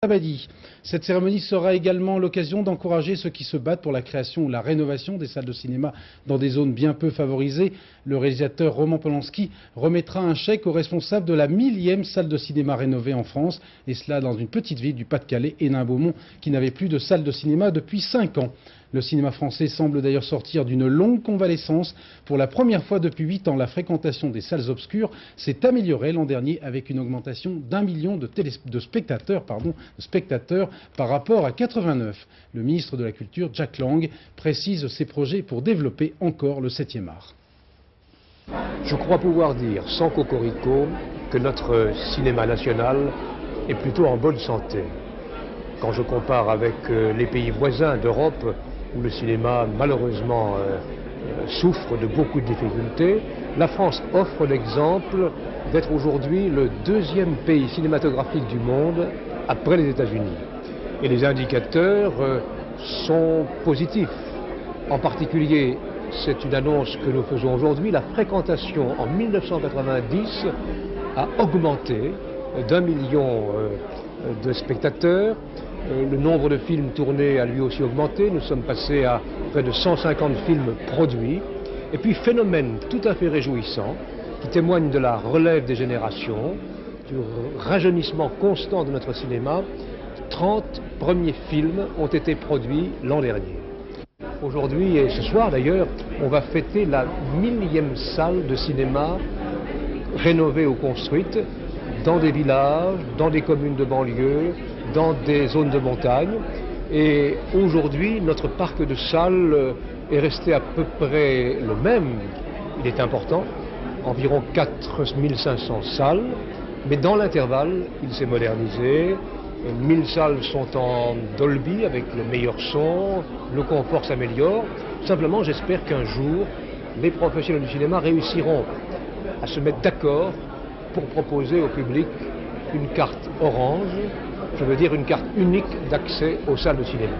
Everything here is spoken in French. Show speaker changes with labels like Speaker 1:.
Speaker 1: Abadi. Cette cérémonie sera également l'occasion d'encourager ceux qui se battent pour la création ou la rénovation des salles de cinéma dans des zones bien peu favorisées. Le réalisateur Roman Polanski remettra un chèque aux responsables de la 1000e salle de cinéma rénovée en France, et cela dans une petite ville du Pas-de-Calais, Hénin-Beaumont, qui n'avait plus de salle de cinéma depuis 5 ans. Le cinéma français semble d'ailleurs sortir d'une longue convalescence. Pour la première fois depuis 8 ans, la fréquentation des salles obscures s'est améliorée l'an dernier avec une augmentation d'1 million de spectateurs par rapport à 89. Le ministre de la Culture, Jack Lang, précise ses projets pour développer encore le 7e art.
Speaker 2: Je crois pouvoir dire, sans cocorico, que notre cinéma national est plutôt en bonne santé. Quand je compare avec les pays voisins d'Europe, où le cinéma malheureusement souffre de beaucoup de difficultés, la France offre l'exemple d'être aujourd'hui le 2e pays cinématographique du monde après les États-Unis. Et les indicateurs sont positifs. En particulier, c'est une annonce que nous faisons aujourd'hui, la fréquentation en 1990 a augmenté d'1 million de spectateurs. Le nombre de films tournés a lui aussi augmenté. Nous sommes passés à près de 150 films produits. Et puis, phénomène tout à fait réjouissant, qui témoigne de la relève des générations, du rajeunissement constant de notre cinéma, 30 premiers films ont été produits l'an dernier. Aujourd'hui, et ce soir d'ailleurs, on va fêter la 1000e salle de cinéma rénovée ou construite dans des villages, dans des communes de banlieue, dans des zones de montagne. Et aujourd'hui, notre parc de salles est resté à peu près le même. Il est important, environ 4500 salles, mais dans l'intervalle, il s'est modernisé. 1000 salles sont en Dolby avec le meilleur son, le confort s'améliore. Simplement, j'espère qu'un jour, les professionnels du cinéma réussiront à se mettre d'accord pour proposer au public une carte orange, je veux dire une carte unique d'accès aux salles de cinéma.